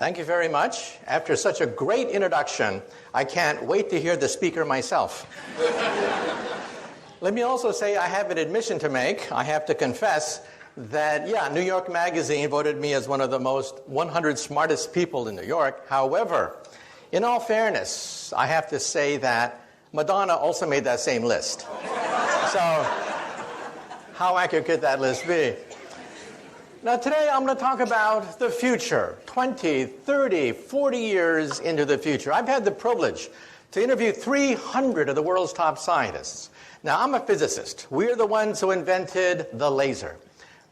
Thank you very much. After such a great introduction, I can't wait to hear the speaker myself. Let me also say I have an admission to make. I have to confess that, New York Magazine voted me as one of the most 100 smartest people in New York. However, in all fairness, I have to say that Madonna also made that same list. So, how accurate could that list be? Now, today I'm going to talk about the future, 20, 30, 40 years into the future. I've had the privilege to interview 300 of the world's top scientists. Now, I'm a physicist. We're the ones who invented the laser.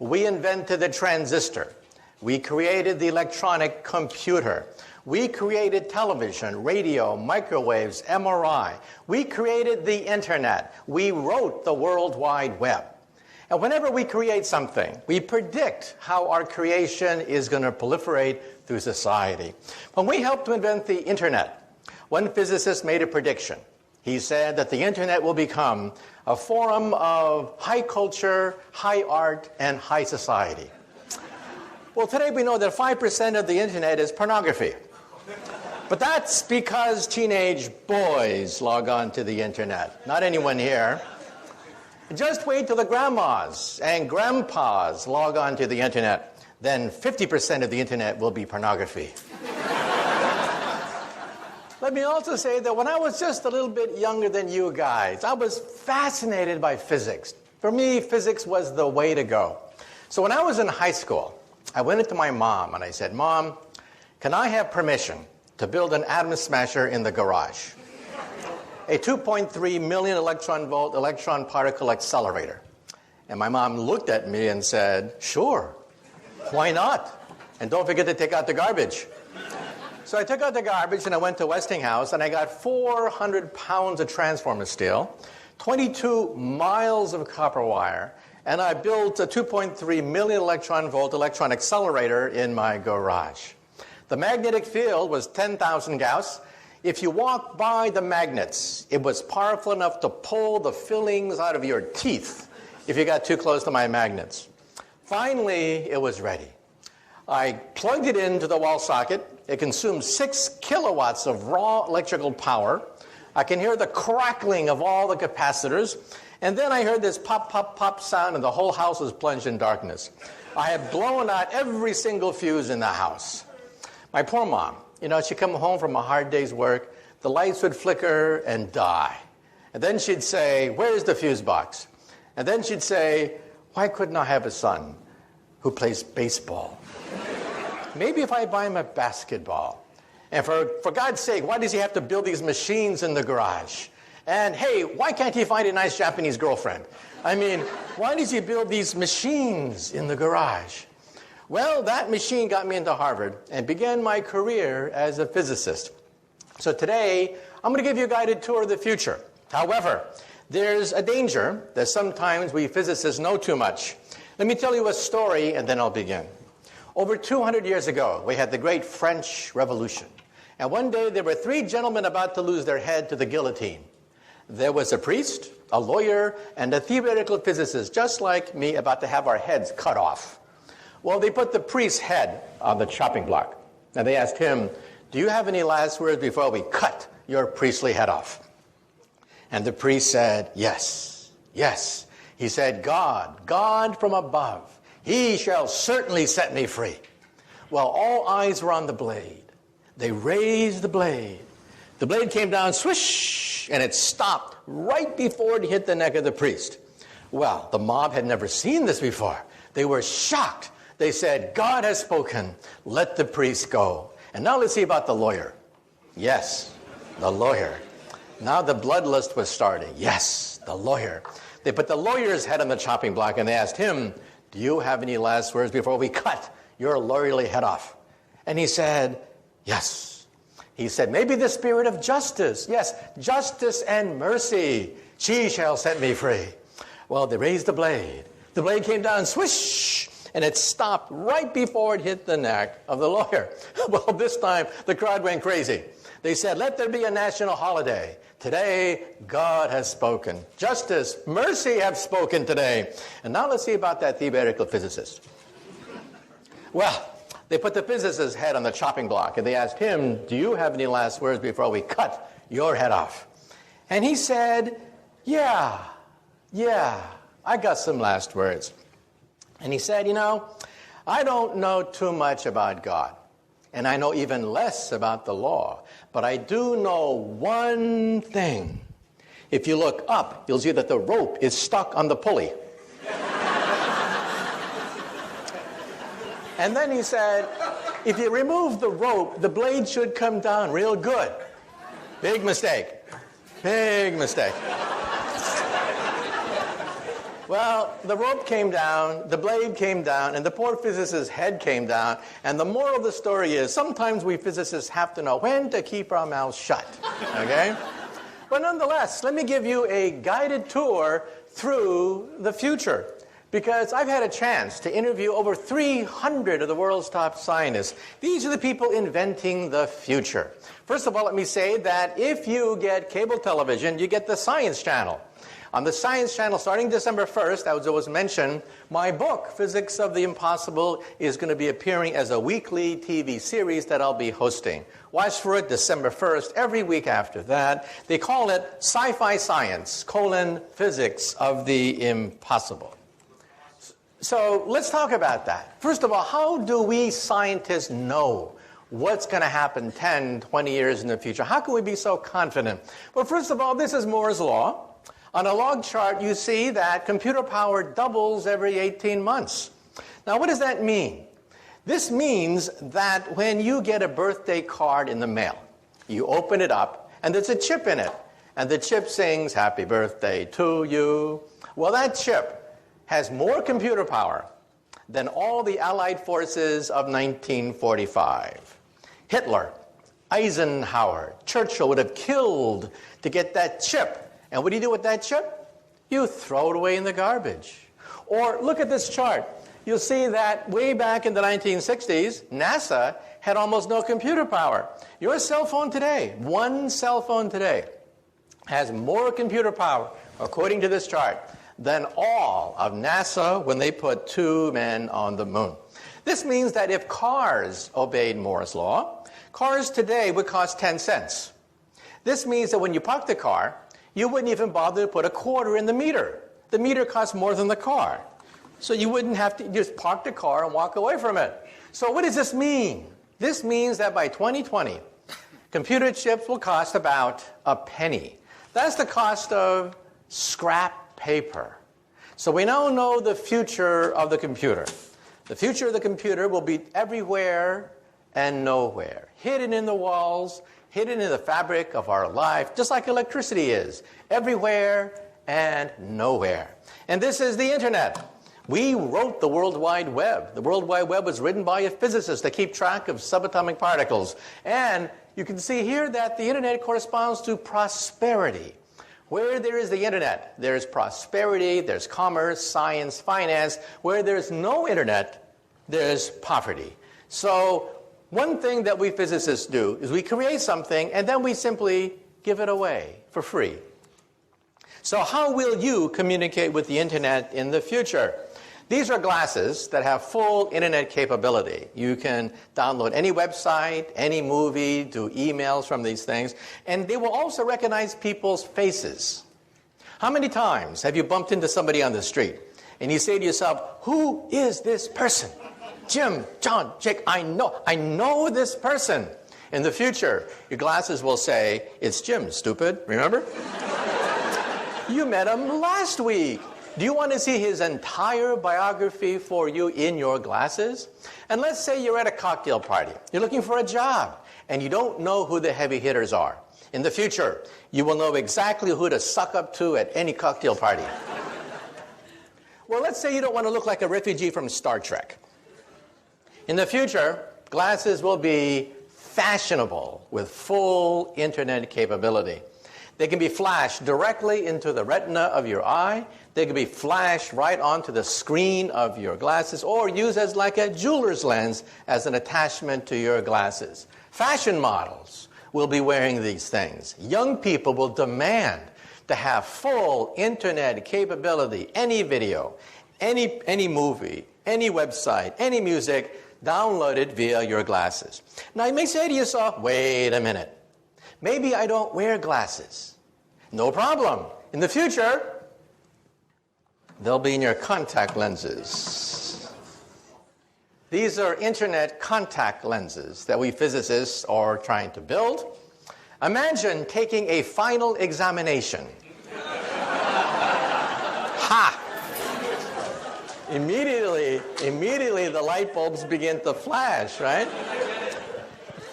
We invented the transistor. We created the electronic computer. We created television, radio, microwaves, MRI. We created the internet. We wrote the World Wide Web. And whenever we create something, we predict how our creation is going to proliferate through society. When we helped to invent the internet, one physicist made a prediction. He said that the internet will become a forum of high culture, high art, and high society. Well, today we know that 5% of the internet is pornography. But that's because teenage boys log on to the internet, not anyone here. Just wait till the grandmas and grandpas log on to the internet. Then 50% of the internet will be pornography. Let me also say that when I was just a little bit younger than you guys, I was fascinated by physics. For me, physics was the way to go. So when I was in high school, I went into my mom and I said, "Mom, can I have permission to build an atom smasher in the garage? A 2.3 million electron volt electron particle accelerator." And my mom looked at me and said, "Sure, why not? And don't forget to take out the garbage." So I took out the garbage and I went to Westinghouse and I got 400 pounds of transformer steel, 22 miles of copper wire, and I built a 2.3 million electron volt electron accelerator in my garage. The magnetic field was 10,000 Gauss. If you walked by the magnets, it was powerful enough to pull the fillings out of your teeth if you got too close to my magnets. Finally, it was ready. I plugged it into the wall socket. It consumed 6 kilowatts of raw electrical power. I can hear the crackling of all the capacitors. And then I heard this pop, pop, pop sound, and the whole house was plunged in darkness. I had blown out every single fuse in the house. My poor mom, she'd come home from a hard day's work, the lights would flicker and die. And then she'd say, "Where's the fuse box?" And then she'd say, "Why couldn't I have a son who plays baseball? Maybe if I buy him a basketball. And for God's sake, why does he have to build these machines in the garage? And hey, why can't he find a nice Japanese girlfriend? I mean, why does he build these machines in the garage?" Well, that machine got me into Harvard and began my career as a physicist. So today, I'm going to give you a guided tour of the future. However, there's a danger that sometimes we physicists know too much. Let me tell you a story and then I'll begin. Over 200 years ago, we had the great French Revolution. And one day, there were 3 gentlemen about to lose their head to the guillotine. There was a priest, a lawyer, and a theoretical physicist, just like me, about to have our heads cut off. Well, they put the priest's head on the chopping block. And they asked him, "Do you have any last words before we cut your priestly head off?" And the priest said, "Yes, yes." He said, God from above, he shall certainly set me free." Well, all eyes were on the blade. They raised the blade. The blade came down, swish, and it stopped right before it hit the neck of the priest. Well, the mob had never seen this before. They were shocked. They said, "God has spoken. Let the priest go." And now let's see about the lawyer. Yes, the lawyer. Now the bloodlust was starting. Yes, the lawyer. They put the lawyer's head on the chopping block and they asked him, "Do you have any last words before we cut your lawyerly head off?" And he said, "Yes." He said, "Maybe the spirit of justice. Yes, justice and mercy. She shall set me free." Well, they raised the blade. The blade came down, swish, and it stopped right before it hit the neck of the lawyer. Well, this time the crowd went crazy. They said, "Let there be a national holiday. Today, God has spoken. Justice, mercy have spoken today." And now let's see about that theoretical physicist. Well, They put the physicist's head on the chopping block, and they asked him, do you have any last words before we cut your head off? And he said, yeah, I got some last words. And he said, you know, I don't know too much about God, and I know even less about the law, but I do know one thing. If you look up, you'll see that the rope is stuck on the pulley. And then he said, if you remove the rope, the blade should come down real good. Big mistake. Big mistake. Well, the rope came down, the blade came down, and the poor physicist's head came down. And the moral of the story is, sometimes we physicists have to know when to keep our mouths shut. Okay? But nonetheless, let me give you a guided tour through the future. Because I've had a chance to interview over 300 of the world's top scientists. These are the people inventing the future. First of all, let me say that if you get cable television, you get the Science Channel. On the Science Channel, starting December 1st, as was mentioned, my book, Physics of the Impossible, is going to be appearing as a weekly TV series that I'll be hosting. Watch for it December 1st, every week after that. They call it Sci-Fi Science, Physics of the Impossible. So let's talk about that. First of all, how do we scientists know what's going to happen 10, 20 years in the future? How can we be so confident? Well, first of all, this is Moore's Law. On a log chart, you see that computer power doubles every 18 months. Now, what does that mean? This means that when you get a birthday card in the mail, you open it up, and there's a chip in it. And the chip sings, "Happy birthday to you." Well, that chip has more computer power than all the Allied forces of 1945. Hitler, Eisenhower, Churchill would have killed to get that chip. And what do you do with that chip? You throw it away in the garbage. Or look at this chart. You'll see that way back in the 1960s, NASA had almost no computer power. Your cell phone today, one cell phone today, has more computer power, according to this chart, than all of NASA when they put 2 men on the moon. This means that if cars obeyed Moore's Law, cars today would cost 10 cents. This means that when you park the car, you wouldn't even bother to put a quarter in the meter. The meter costs more than the car. So you wouldn't have to just park the car and walk away from it. So what does this mean? This means that by 2020, computer chips will cost about a penny. That's the cost of scrap paper. So we now know the future of the computer. The future of the computer will be everywhere and nowhere, hidden in the walls, hidden in the fabric of our life, just like electricity is, everywhere and nowhere. And this is the internet. We wrote the World Wide Web. The World Wide Web was written by a physicist to keep track of subatomic particles. And you can see here that the internet corresponds to prosperity. Where there is the internet, there's prosperity, there's commerce, science, finance. Where there's no internet, there's poverty. So one thing that we physicists do is we create something and then we simply give it away for free. So how will you communicate with the internet in the future? These are glasses that have full internet capability. You can download any website, any movie, do emails from these things, and they will also recognize people's faces. How many times have you bumped into somebody on the street and you say to yourself, who is this person? Jim, John, Jake, I know this person. In the future, your glasses will say, it's Jim, stupid, remember? You met him last week. Do you want to see his entire biography for you in your glasses? And let's say you're at a cocktail party. You're looking for a job, and you don't know who the heavy hitters are. In the future, you will know exactly who to suck up to at any cocktail party. Well, let's say you don't want to look like a refugee from Star Trek. In the future, glasses will be fashionable with full internet capability. They can be flashed directly into the retina of your eye. They can be flashed right onto the screen of your glasses or used as like a jeweler's lens as an attachment to your glasses. Fashion models will be wearing these things. Young people will demand to have full internet capability, any video, any movie, any website, any music, downloaded via your glasses. Now you may say to yourself, wait a minute, maybe I don't wear glasses. No problem. In the future, they'll be in your contact lenses. These are internet contact lenses that we physicists are trying to build. Imagine taking a final examination. Ha! Immediately the light bulbs begin to flash, right?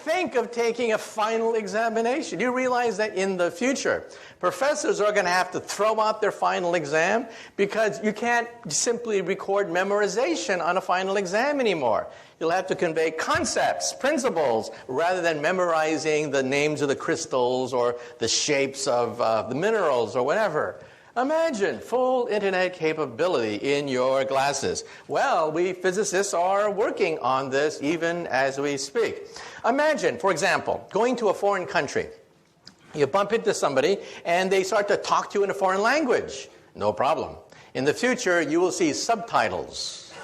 Think of taking a final examination. You realize that in the future, professors are going to have to throw out their final exam because you can't simply record memorization on a final exam anymore. You'll have to convey concepts, principles, rather than memorizing the names of the crystals or the shapes of the minerals or whatever. Imagine full internet capability in your glasses. Well, we physicists are working on this even as we speak. Imagine, for example, going to a foreign country. You bump into somebody and they start to talk to you in a foreign language. No problem. In the future, you will see subtitles.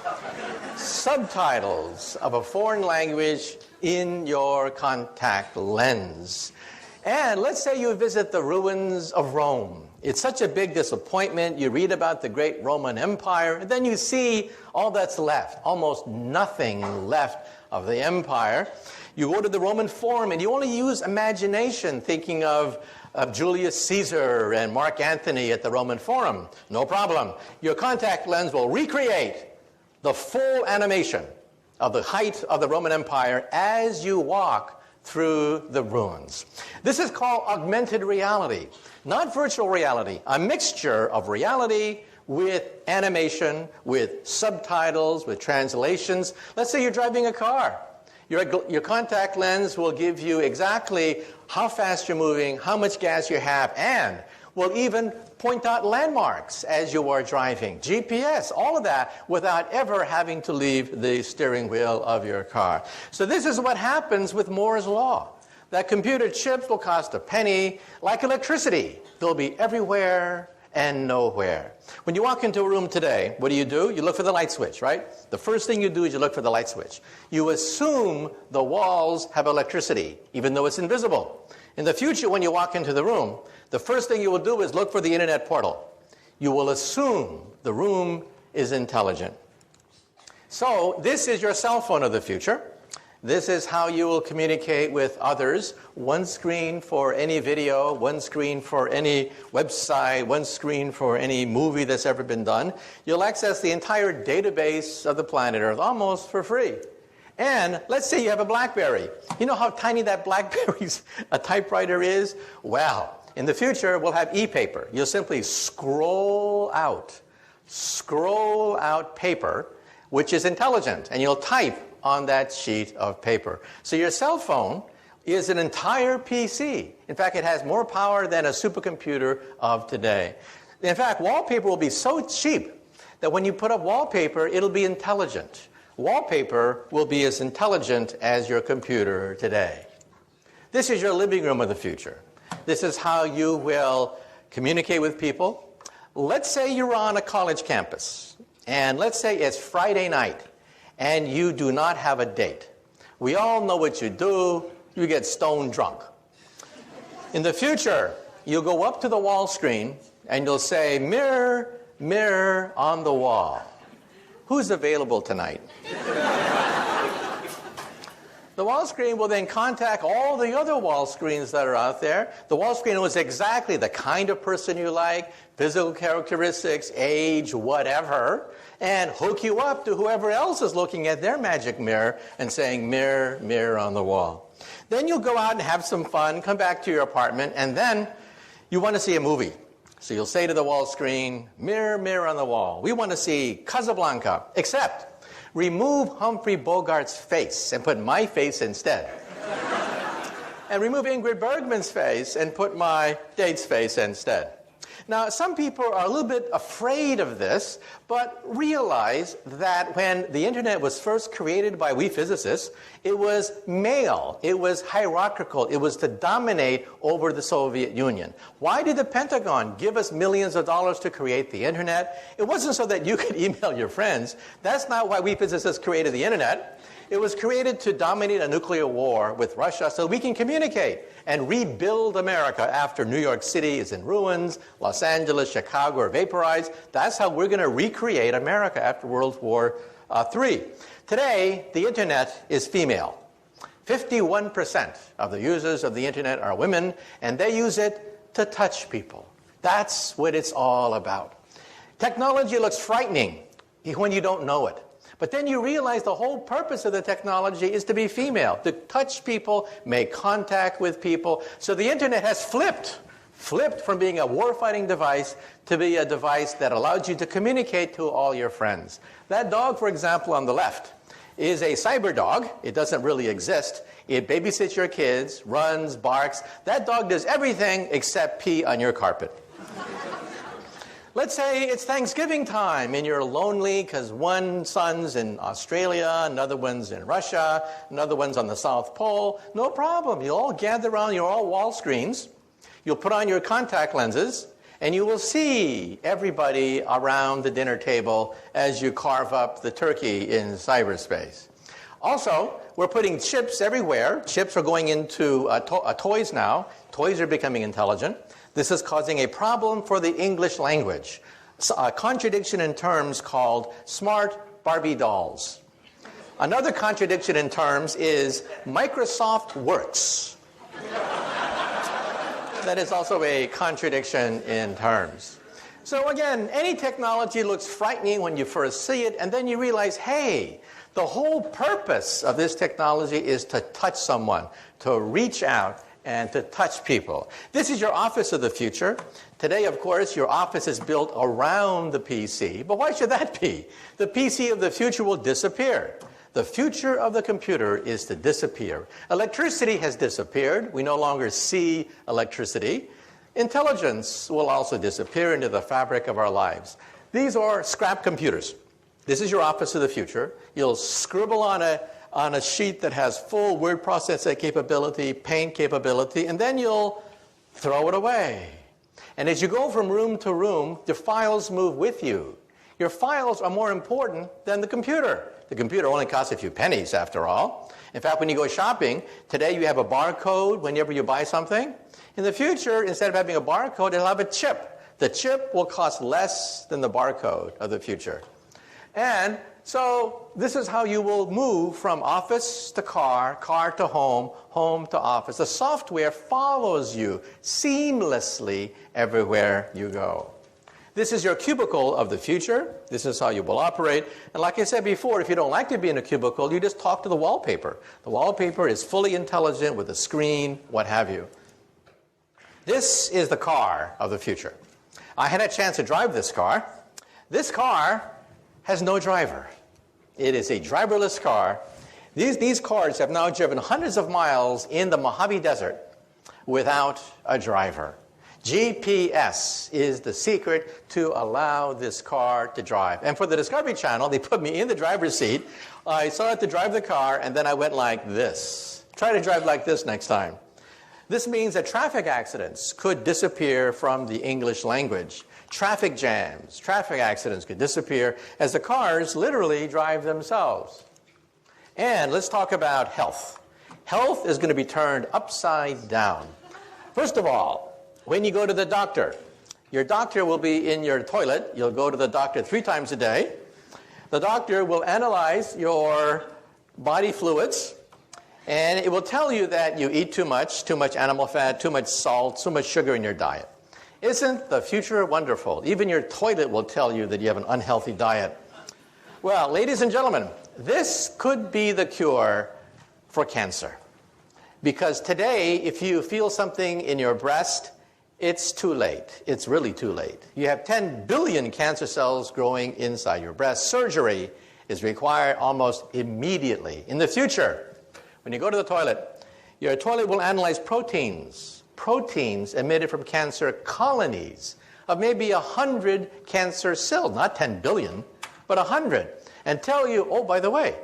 Subtitles of a foreign language in your contact lens. And let's say you visit the ruins of Rome. It's such a big disappointment. You read about the great Roman Empire, and then you see all that's left, almost nothing left of the empire. You go to the Roman Forum, and you only use imagination, thinking of Julius Caesar and Mark Antony at the Roman Forum. No problem. Your contact lens will recreate the full animation of the height of the Roman Empire as you walk through the ruins. This is called augmented reality, not virtual reality, a mixture of reality with animation, with subtitles, with translations. Let's say you're driving a car. Your contact lens will give you exactly how fast you're moving, how much gas you have, and will even point out landmarks as you are driving. GPS, all of that, without ever having to leave the steering wheel of your car. So this is what happens with Moore's Law. That computer chips will cost a penny, like electricity. They'll be everywhere and nowhere. When you walk into a room today, what do? You look for the light switch, right? The first thing you do is you look for the light switch. You assume the walls have electricity, even though it's invisible. In the future, when you walk into the room, the first thing you will do is look for the internet portal. You will assume the room is intelligent. So this is your cell phone of the future. This is how you will communicate with others. One screen for any video, one screen for any website, one screen for any movie that's ever been done. You'll access the entire database of the planet Earth almost for free. And let's say you have a BlackBerry. You know how tiny that BlackBerry's typewriter is? Well, in the future, we'll have e-paper. You'll simply scroll out paper, which is intelligent, and you'll type on that sheet of paper. So your cell phone is an entire PC. In fact, it has more power than a supercomputer of today. In fact, wallpaper will be so cheap that when you put up wallpaper, it'll be intelligent. Wallpaper will be as intelligent as your computer today. This is your living room of the future. This is how you will communicate with people. Let's say you're on a college campus, and let's say it's Friday night, and you do not have a date. We all know what you do. You get stone drunk. In the future, you'll go up to the wall screen, and you'll say, "Mirror, mirror on the wall, who's available tonight?" The wall screen will then contact all the other wall screens that are out there. The wall screen knows exactly the kind of person you like, physical characteristics, age, whatever, and hook you up to whoever else is looking at their magic mirror and saying, "Mirror, mirror on the wall." Then you'll go out and have some fun, come back to your apartment, and then you want to see a movie. So you'll say to the wall screen, "Mirror, mirror on the wall, we want to see Casablanca, except remove Humphrey Bogart's face and put my face instead. And remove Ingrid Bergman's face and put my date's face instead." Now, some people are a little bit afraid of this, but realize that when the internet was first created by we physicists, it was male, it was hierarchical, it was to dominate over the Soviet Union. Why did the Pentagon give us millions of dollars to create the internet? It wasn't so that you could email your friends. That's not why we physicists created the internet. It was created to dominate a nuclear war with Russia so we can communicate and rebuild America after New York City is in ruins, Los Angeles, Chicago are vaporized. That's how we're going to recreate America after World War III. Today, the internet is female. 51% of the users of the internet are women, and they use it to touch people. That's what it's all about. Technology looks frightening when you don't know it. But then you realize the whole purpose of the technology is to be female, to touch people, make contact with people. So the internet has flipped from being a war-fighting device to be a device that allows you to communicate to all your friends. That dog, for example, on the left, is a cyber dog. It doesn't really exist. It babysits your kids, runs, barks. That dog does everything except pee on your carpet. Let's say it's Thanksgiving time and you're lonely because one son's in Australia, another one's in Russia, another one's on the South Pole. No problem. You'll all gather around your all wall screens. You'll put on your contact lenses and you will see everybody around the dinner table as you carve up the turkey in cyberspace. Also, we're putting chips everywhere. Chips are going into toys now. Toys are becoming intelligent. This is causing a problem for the English language. A contradiction in terms called smart Barbie dolls. Another contradiction in terms is Microsoft Works. That is also a contradiction in terms. So again, any technology looks frightening when you first see it, and then you realize, hey, the whole purpose of this technology is to touch someone, to reach out and to touch people. This is your office of the future. Today, of course, your office is built around the PC. But why should that be? The PC of the future will disappear. The future of the computer is to disappear. Electricity has disappeared. We no longer see electricity. Intelligence will also disappear into the fabric of our lives. These are scrap computers. This is your office of the future. You'll scribble on a sheet that has full word processing capability, paint capability, and then you'll throw it away. And as you go from room to room, the files move with you. Your files are more important than the computer. The computer only costs a few pennies, after all. In fact, when you go shopping, today you have a barcode whenever you buy something. In the future, instead of having a barcode, it'll have a chip. The chip will cost less than the barcode of the future. And so this is how you will move from office to car, car to home, home to office. The software follows you seamlessly everywhere you go. This is your cubicle of the future. This is how you will operate. And like I said before, if you don't like to be in a cubicle, you just talk to the wallpaper. The wallpaper is fully intelligent with a screen, what have you. This is the car of the future. I had a chance to drive this car. This car has no driver. It is a driverless car. These cars have now driven hundreds of miles in the Mojave Desert without a driver. GPS is the secret to allow this car to drive. And for the Discovery Channel, they put me in the driver's seat. I started to drive the car, and then I went like this. Try to drive like this next time. This means that traffic accidents could disappear from the English language. Traffic jams, traffic accidents could disappear as the cars literally drive themselves. And let's talk about health. Health is going to be turned upside down. First of all, when you go to the doctor, your doctor will be in your toilet. You'll go to the doctor 3 times a day. The doctor will analyze your body fluids, and it will tell you that you eat too much animal fat, too much salt, too much sugar in your diet. Isn't the future wonderful? Even your toilet will tell you that you have an unhealthy diet. Well, ladies and gentlemen, this could be the cure for cancer. Because today, if you feel something in your breast, it's too late. It's really too late. You have 10 billion cancer cells growing inside your breast. Surgery is required almost immediately. In the future, when you go to the toilet, your toilet will analyze proteins emitted from cancer colonies of maybe 100 cancer cells, not 10 billion, but 100, and tell you, oh, by the way,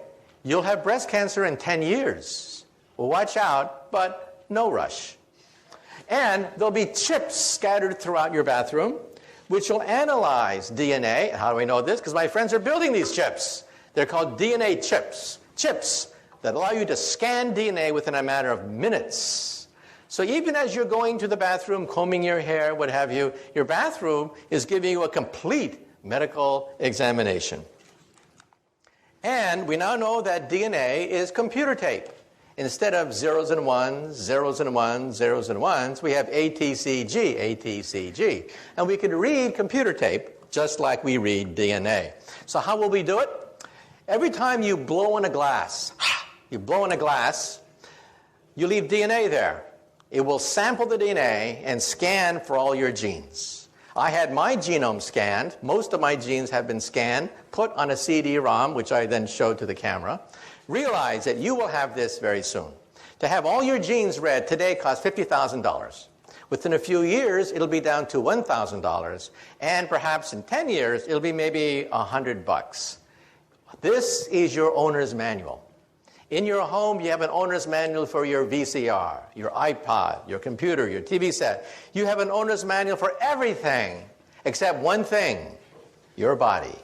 you'll have breast cancer in 10 years. Well, watch out, but no rush. And there'll be chips scattered throughout your bathroom, which will analyze DNA. How do we know this? Because my friends are building these chips. They're called DNA chips. Chips that allow you to scan DNA within a matter of minutes. So even as you're going to the bathroom, combing your hair, what have you, your bathroom is giving you a complete medical examination. And we now know that DNA is computer tape. Instead of zeros and ones, zeros and ones, zeros and ones, we have ATCG, ATCG. And we can read computer tape just like we read DNA. So how will we do it? Every time you blow in a glass, you leave DNA there. It will sample the DNA and scan for all your genes. I had my genome scanned. Most of my genes have been scanned, put on a CD-ROM, which I then showed to the camera. Realize that you will have this very soon. To have all your genes read today costs $50,000. Within a few years, it'll be down to $1,000. And perhaps in 10 years, it'll be maybe $100. This is your owner's manual. In your home, you have an owner's manual for your VCR, your iPod, your computer, your TV set. You have an owner's manual for everything except one thing, your body.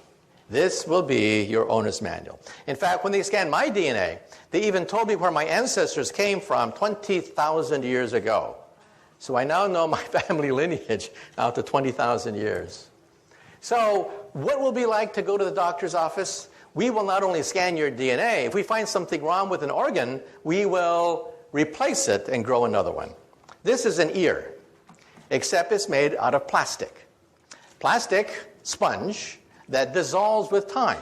This will be your owner's manual. In fact, when they scanned my DNA, they even told me where my ancestors came from 20,000 years ago. So I now know my family lineage out to 20,000 years. So what will it be like to go to the doctor's office? We will not only scan your DNA. If we find something wrong with an organ, we will replace it and grow another one. This is an ear, except it's made out of plastic. Plastic sponge that dissolves with time.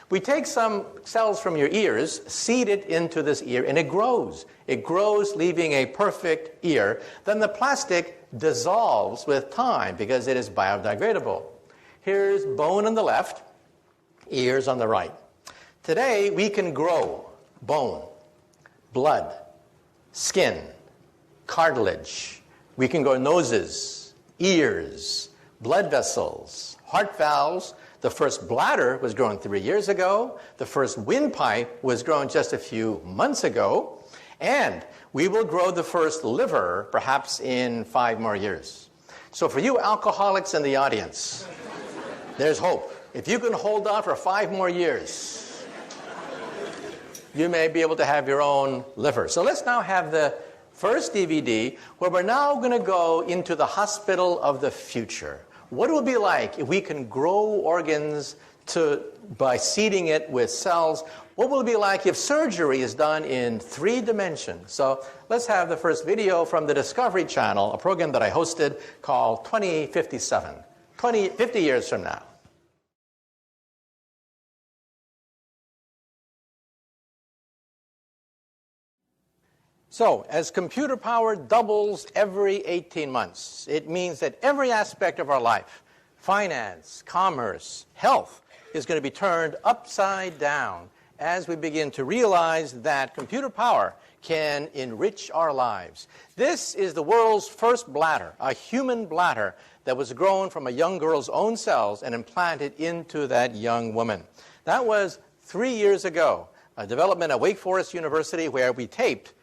We take some cells from your ears, seed it into this ear, and it grows. It grows, leaving a perfect ear. Then the plastic dissolves with time because it is biodegradable. Here's bone on the left, ears on the right. Today, we can grow bone, blood, skin, cartilage. We can grow noses, ears, blood vessels, heart valves. The first bladder was grown 3 years ago. The first windpipe was grown just a few months ago. And we will grow the first liver perhaps in 5 more years. So for you alcoholics in the audience, there's hope. If you can hold on for 5 more years, you may be able to have your own liver. So let's now have the first DVD where we're now going to go into the hospital of the future. What it will be like if we can grow organs by seeding it with cells. What will it be like if surgery is done in 3 dimensions? So let's have the first video from the Discovery Channel, a program that I hosted called 2057, 50 years from now. So, as computer power doubles every 18 months, it means that every aspect of our life, finance, commerce, health, is going to be turned upside down as we begin to realize that computer power can enrich our lives. This is the world's first bladder, a human bladder that was grown from a young girl's own cells and implanted into that young woman. That was 3 years ago, a development at Wake Forest University where we taped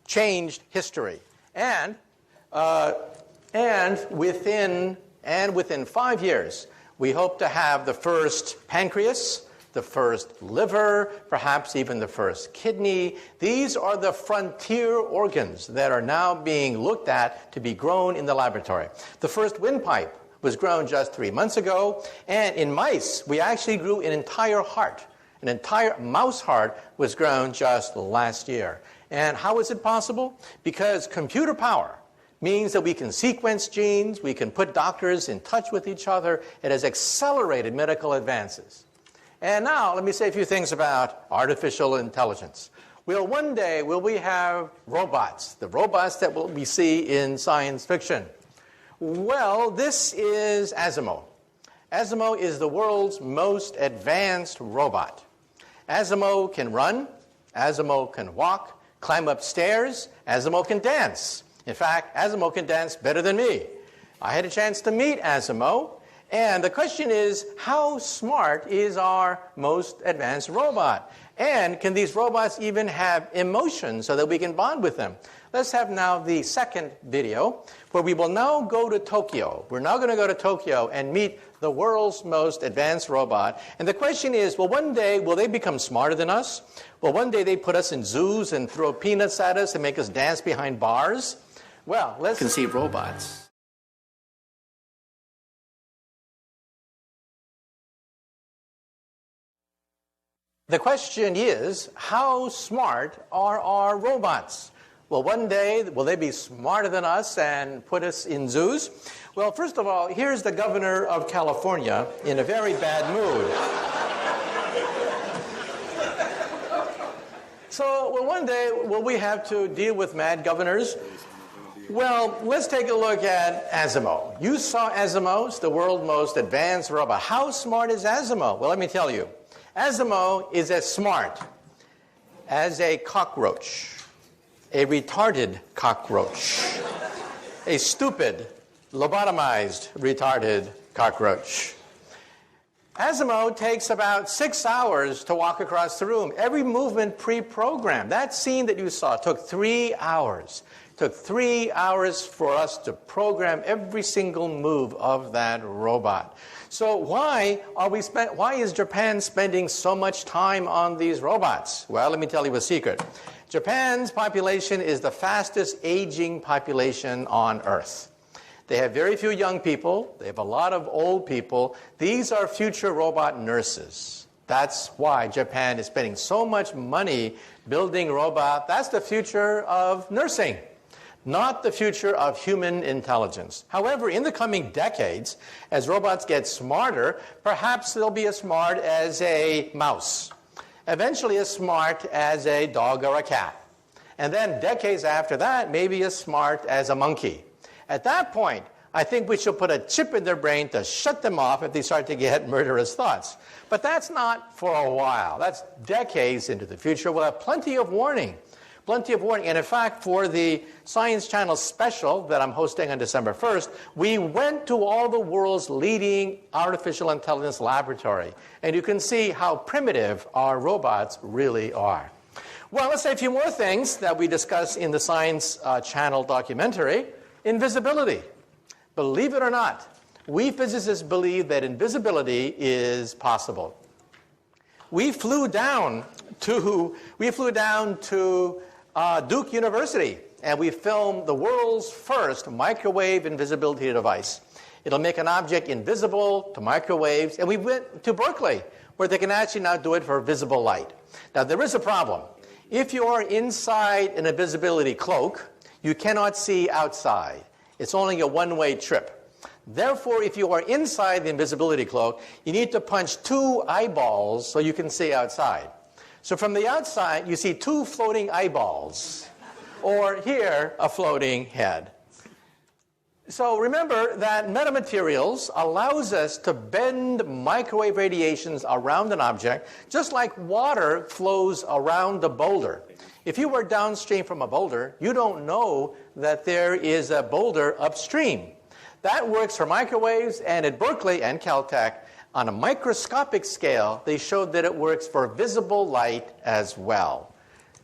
changed history. And within 5 years, we hope to have the first pancreas, the first liver, perhaps even the first kidney. These are the frontier organs that are now being looked at to be grown in the laboratory. The first windpipe was grown just 3 months ago, and in mice, we actually grew an entire heart. An entire mouse heart was grown just last year. And how is it possible? Because computer power means that we can sequence genes, we can put doctors in touch with each other. It has accelerated medical advances. And now, let me say a few things about artificial intelligence. One day, will we have robots, the robots that we see in science fiction? Well, this is Asimo. Asimo is the world's most advanced robot. Asimo can run, Asimo can walk, climb up stairs, Asimo can dance. In fact, Asimo can dance better than me. I had a chance to meet Asimo, and the question is, how smart is our most advanced robot? And can these robots even have emotions so that we can bond with them? Let's have now the second video, where we will now go to Tokyo. We're now going to go to Tokyo and meet the world's most advanced robot. And the question is, well, one day, will they become smarter than us? Well, one day they put us in zoos and throw peanuts at us and make us dance behind bars? Well, let's conceive robots. The question is, how smart are our robots? Well, one day, will they be smarter than us and put us in zoos? Well, first of all, here's the governor of California in a very bad mood. So, well, one day, will we have to deal with mad governors? Well, let's take a look at Asimo. You saw Asimo, the world's most advanced robot. How smart is Asimo? Well, let me tell you. Asimo is as smart as a cockroach, a retarded cockroach, a stupid, lobotomized, retarded cockroach. Asimo takes about 6 hours to walk across the room. Every movement pre-programmed. That scene that you saw took 3 hours. It took 3 hours for us to program every single move of that robot. So why is Japan spending so much time on these robots? Well, let me tell you a secret. Japan's population is the fastest aging population on Earth. They have very few young people. They have a lot of old people. These are future robot nurses. That's why Japan is spending so much money building robots. That's the future of nursing, not the future of human intelligence. However, in the coming decades, as robots get smarter, perhaps they'll be as smart as a mouse, eventually as smart as a dog or a cat, and then decades after that, maybe as smart as a monkey. At that point, I think we should put a chip in their brain to shut them off if they start to get murderous thoughts. But that's not for a while. That's decades into the future. We'll have plenty of warning. Plenty of warning. And in fact, for the Science Channel special that I'm hosting on December 1st, we went to all the world's leading artificial intelligence laboratory. And you can see how primitive our robots really are. Well, let's say a few more things that we discuss in the Science Channel documentary. Invisibility. Believe it or not, we physicists believe that invisibility is possible. We flew down to Duke University, and we filmed the world's first microwave invisibility device. It'll make an object invisible to microwaves, and we went to Berkeley, where they can actually now do it for visible light. Now, there is a problem. If you are inside an invisibility cloak, you cannot see outside. It's only a one-way trip. Therefore, if you are inside the invisibility cloak, you need to punch 2 eyeballs so you can see outside. So from the outside, you see 2 floating eyeballs, or here, a floating head. So remember that metamaterials allows us to bend microwave radiations around an object, just like water flows around a boulder. If you were downstream from a boulder, you don't know that there is a boulder upstream. That works for microwaves, and at Berkeley and Caltech, on a microscopic scale, they showed that it works for visible light as well.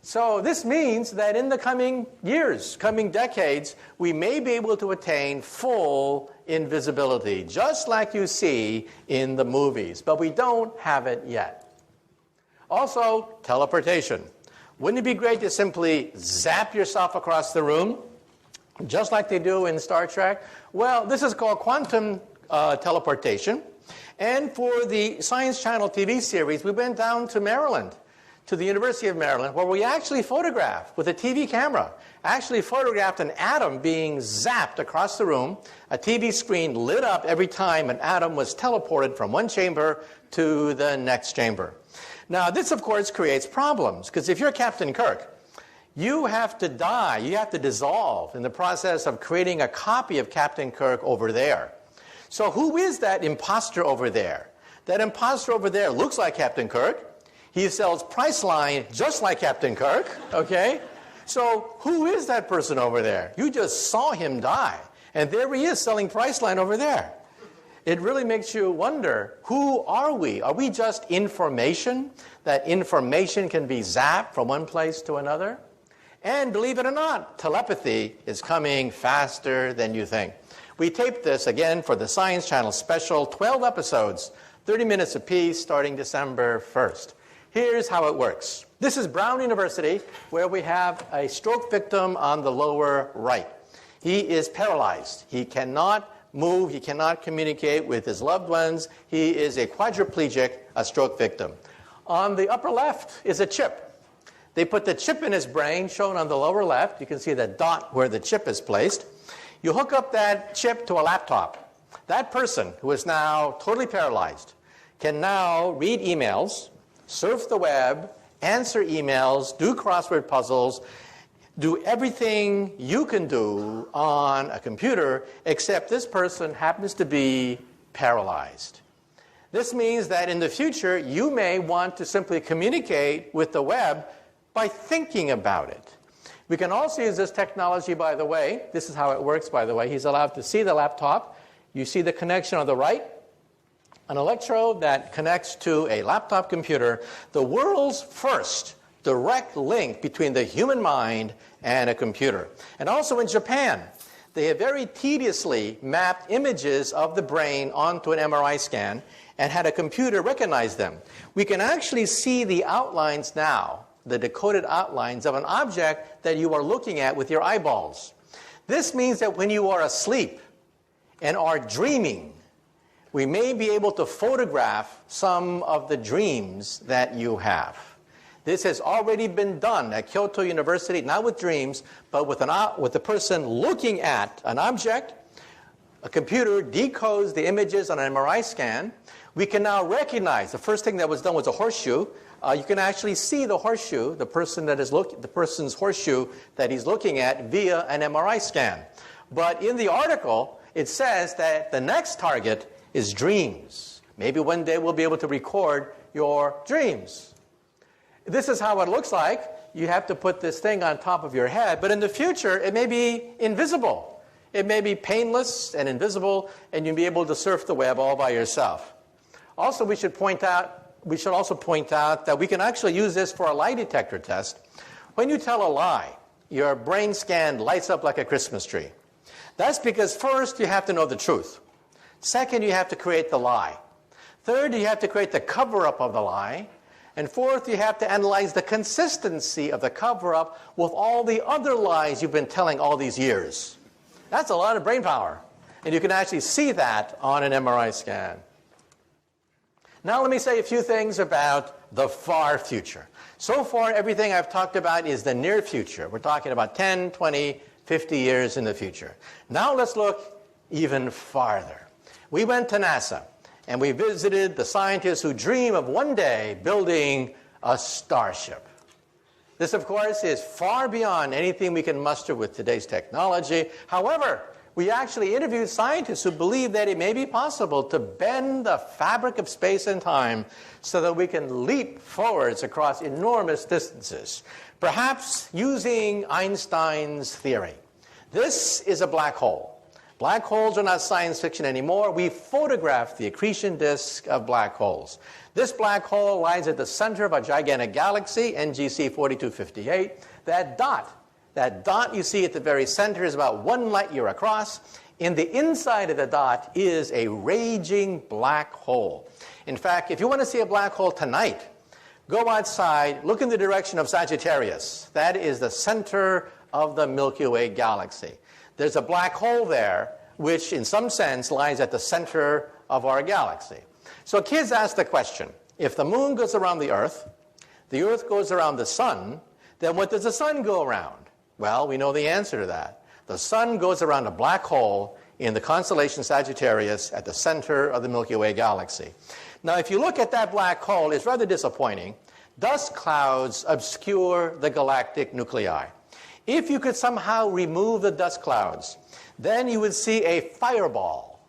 So this means that in the coming years, coming decades, we may be able to attain full invisibility, just like you see in the movies, but we don't have it yet. Also, teleportation. Wouldn't it be great to simply zap yourself across the room, just like they do in Star Trek? Well, this is called quantum teleportation. And for the Science Channel TV series, we went down to Maryland, to the University of Maryland, where we actually photographed, with a TV camera, actually photographed an atom being zapped across the room. A TV screen lit up every time an atom was teleported from one chamber to the next chamber. Now, this, of course, creates problems, because if you're Captain Kirk, you have to die, you have to dissolve in the process of creating a copy of Captain Kirk over there. So who is that imposter over there? That imposter over there looks like Captain Kirk. He sells Priceline just like Captain Kirk, okay? So who is that person over there? You just saw him die, and there he is selling Priceline over there. it really makes you wonder, who are we? Are we just information? That information can be zapped from one place to another? And believe it or not, telepathy is coming faster than you think. We taped this again for the Science Channel special, 12 episodes, 30 minutes apiece, starting December 1st. Here's how it works. This is Brown University, where we have a stroke victim on the lower right. He is paralyzed. He cannot move. He cannot communicate with his loved ones. He is a quadriplegic, a stroke victim. On the upper left is a chip. They put the chip in his brain, shown on the lower left. You can see the dot where the chip is placed. You hook up that chip to a laptop. That person, who is now totally paralyzed, can now read emails, surf the web, answer emails, do crossword puzzles, do everything you can do on a computer, except this person happens to be paralyzed. This means that in the future, you may want to simply communicate with the web by thinking about it. We can also use this technology, by the way. This is how it works, by the way. He's allowed to see the laptop. You see the connection on the right, an electrode that connects to a laptop computer, the world's first direct link between the human mind and a computer. And also in Japan, they have very tediously mapped images of the brain onto an MRI scan and had a computer recognize them. We can actually see the outlines now, the decoded outlines of an object that you are looking at with your eyeballs. This means that when you are asleep and are dreaming, we may be able to photograph some of the dreams that you have. This has already been done at Kyoto University, not with dreams, but with the person looking at an object. A computer decodes the images on an MRI scan. We can now recognize, the first thing that was done was a horseshoe. You can actually see the horseshoe, the person's horseshoe that he's looking at via an MRI scan. But in the article, it says that the next target is dreams. Maybe one day we'll be able to record your dreams. This is how it looks like. You have to put this thing on top of your head, but in the future, it may be invisible. It may be painless and invisible, and you'll be able to surf the web all by yourself. Also, we should also point out that we can actually use this for a lie detector test. When you tell a lie, your brain scan lights up like a Christmas tree. That's because first, you have to know the truth. Second, you have to create the lie. Third, you have to create the cover-up of the lie. And fourth, you have to analyze the consistency of the cover-up with all the other lies you've been telling all these years. That's a lot of brain power. And you can actually see that on an MRI scan. Now let me say a few things about the far future. So far, everything I've talked about is the near future. We're talking about 10, 20, 50 years in the future. Now let's look even farther. We went to NASA, and we visited the scientists who dream of one day building a starship. This, of course, is far beyond anything we can muster with today's technology. However, we actually interviewed scientists who believe that it may be possible to bend the fabric of space and time so that we can leap forwards across enormous distances, perhaps using Einstein's theory. This is a black hole. Black holes are not science fiction anymore. We photographed the accretion disk of black holes. This black hole lies at the center of a gigantic galaxy, NGC 4258. That dot you see at the very center is about 1 light year across. In the inside of the dot is a raging black hole. In fact, if you want to see a black hole tonight, go outside, look in the direction of Sagittarius. That is the center of the Milky Way galaxy. There's a black hole there, which in some sense lies at the center of our galaxy. So kids ask the question, if the moon goes around the Earth goes around the sun, then what does the sun go around? Well, we know the answer to that. The sun goes around a black hole in the constellation Sagittarius at the center of the Milky Way galaxy. Now, if you look at that black hole, it's rather disappointing. Dust clouds obscure the galactic nuclei. If you could somehow remove the dust clouds, then you would see a fireball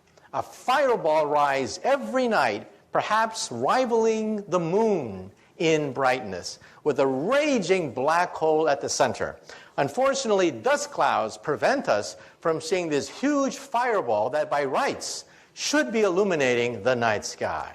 rise every night, perhaps rivaling the moon in brightness, with a raging black hole at the center. Unfortunately, dust clouds prevent us from seeing this huge fireball that by rights should be illuminating the night sky.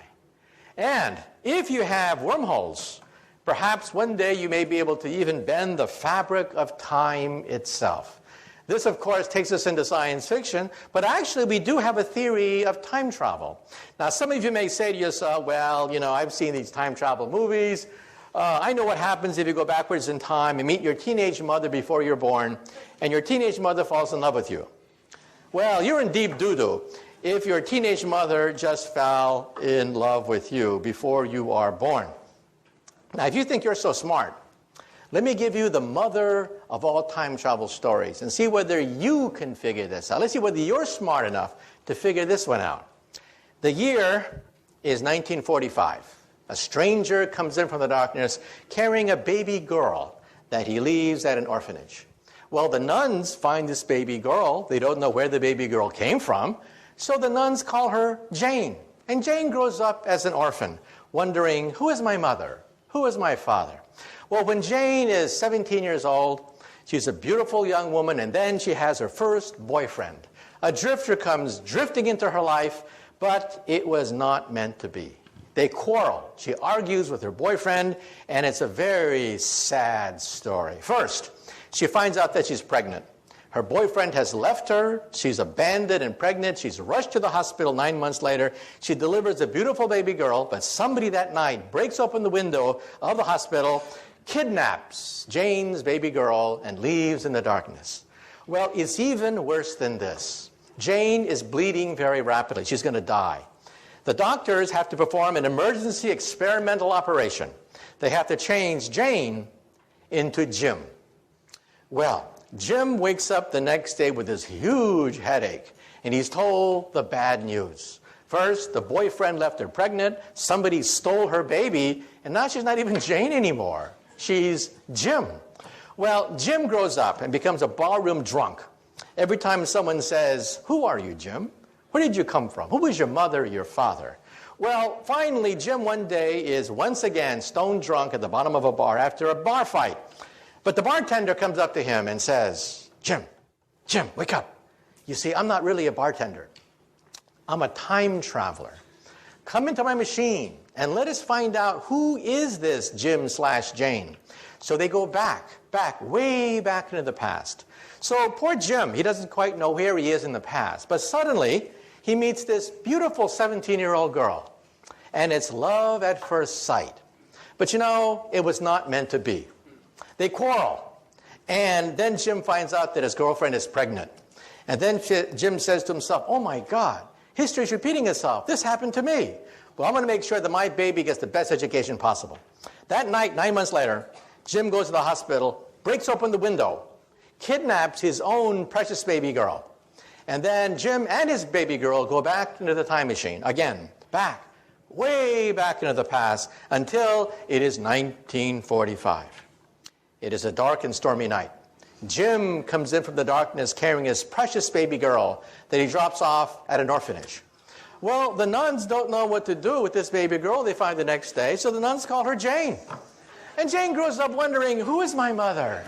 And if you have wormholes, perhaps one day you may be able to even bend the fabric of time itself. This, of course, takes us into science fiction, but actually we do have a theory of time travel. Now, some of you may say to yourself, well, you know, I've seen these time travel movies. I know what happens if you go backwards in time and meet your teenage mother before you're born, and your teenage mother falls in love with you. Well, you're in deep doo-doo if your teenage mother just fell in love with you before you are born. Now, if you think you're so smart, let me give you the mother of all time travel stories and see whether you can figure this out. Let's see whether you're smart enough to figure this one out. The year is 1945. A stranger comes in from the darkness carrying a baby girl that he leaves at an orphanage. Well, the nuns find this baby girl. They don't know where the baby girl came from, so the nuns call her Jane. And Jane grows up as an orphan, wondering, who is my mother? Who is my father? Well, when Jane is 17 years old, she's a beautiful young woman, and then she has her first boyfriend. A drifter comes drifting into her life, but it was not meant to be. They quarrel. She argues with her boyfriend, and it's a very sad story. First, she finds out that she's pregnant. Her boyfriend has left her. She's abandoned and pregnant. She's rushed to the hospital 9 months later. She delivers a beautiful baby girl, but somebody that night breaks open the window of the hospital, kidnaps Jane's baby girl, and leaves in the darkness. Well, it's even worse than this. Jane is bleeding very rapidly. She's going to die. The doctors have to perform an emergency experimental operation. They have to change Jane into Jim. Well, Jim wakes up the next day with this huge headache, and he's told the bad news. First, the boyfriend left her pregnant, somebody stole her baby, and now she's not even Jane anymore. She's Jim. Well, Jim grows up and becomes a barroom drunk. Every time someone says, who are you, Jim? Where did you come from? Who was your mother or your father? Well, finally, Jim one day is once again stone drunk at the bottom of a bar after a bar fight. But the bartender comes up to him and says, Jim, wake up. You see, I'm not really a bartender. I'm a time traveler. Come into my machine and let us find out who is this Jim/Jane. So they go back, way back into the past. So poor Jim, he doesn't quite know where he is in the past. But suddenly, he meets this beautiful 17-year-old girl. And it's love at first sight. But you know, it was not meant to be. They quarrel. And then Jim finds out that his girlfriend is pregnant. And then Jim says to himself, oh my God, history is repeating itself. This happened to me. Well, I'm going to make sure that my baby gets the best education possible. That night, 9 months later, Jim goes to the hospital, breaks open the window, kidnaps his own precious baby girl. And then Jim and his baby girl go back into the time machine. Again, way back into the past, until it is 1945. It is a dark and stormy night. Jim comes in from the darkness carrying his precious baby girl that he drops off at an orphanage. Well, the nuns don't know what to do with this baby girl they find the next day, so the nuns call her Jane. And Jane grows up wondering, who is my mother?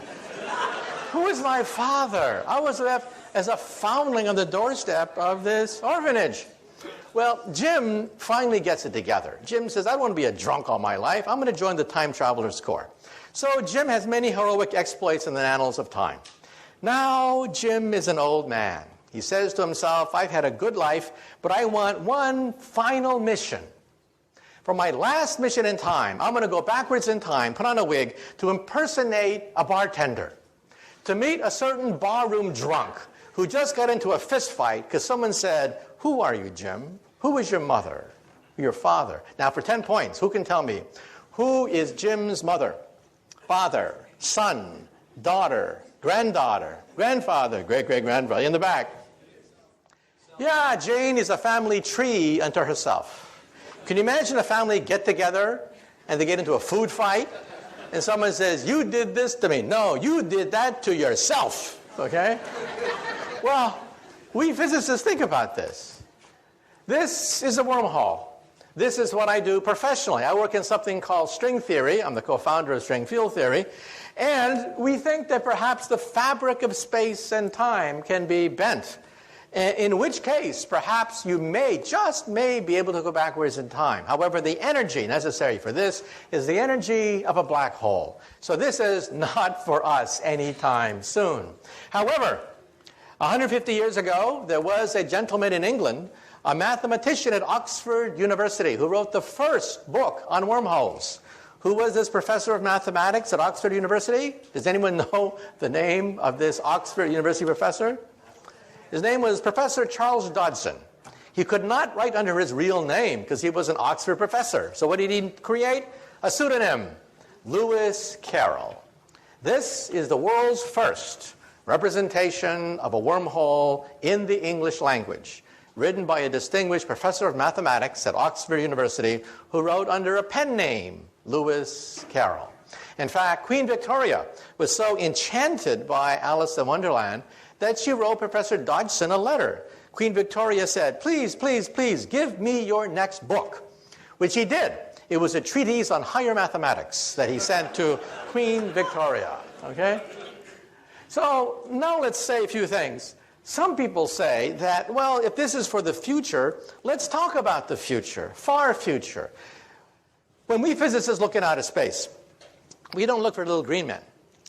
Who is my father? I was left as a foundling on the doorstep of this orphanage. Well, Jim finally gets it together. Jim says, I don't want to be a drunk all my life. I'm going to join the Time Travelers Corps. So Jim has many heroic exploits in the annals of time. Now Jim is an old man. He says to himself, I've had a good life, but I want one final mission. For my last mission in time, I'm going to go backwards in time, put on a wig, to impersonate a bartender, to meet a certain barroom drunk who just got into a fist fight because someone said, who are you, Jim? Who is your mother? Your father? Now, for 10 points, who can tell me? Who is Jim's mother? Father, son, daughter, granddaughter, grandfather, great-great-grandfather, in the back. Yeah, Jane is a family tree unto herself. Can you imagine a family get together and they get into a food fight and someone says, you did this to me. No, you did that to yourself, okay? Well, we physicists think about this. This is a wormhole. This is what I do professionally. I work in something called string theory. I'm the co-founder of string field theory. And we think that perhaps the fabric of space and time can be bent. In which case, perhaps you may, just may, be able to go backwards in time. However, the energy necessary for this is the energy of a black hole. So this is not for us anytime soon. However, 150 years ago, there was a gentleman in England, a mathematician at Oxford University, who wrote the first book on wormholes. Who was this professor of mathematics at Oxford University? Does anyone know the name of this Oxford University professor? His name was Professor Charles Dodson. He could not write under his real name because he was an Oxford professor. So what did he create? A pseudonym, Lewis Carroll. This is the world's first representation of a wormhole in the English language, written by a distinguished professor of mathematics at Oxford University who wrote under a pen name, Lewis Carroll. In fact, Queen Victoria was so enchanted by Alice in Wonderland that she wrote Professor Dodson a letter. Queen Victoria said, please, please, please, give me your next book, which he did. It was a treatise on higher mathematics that he sent to Queen Victoria, okay? So now let's say a few things. Some people say that, well, if this is for the future, let's talk about the future, far future. When we physicists look in outer space, we don't look for little green men.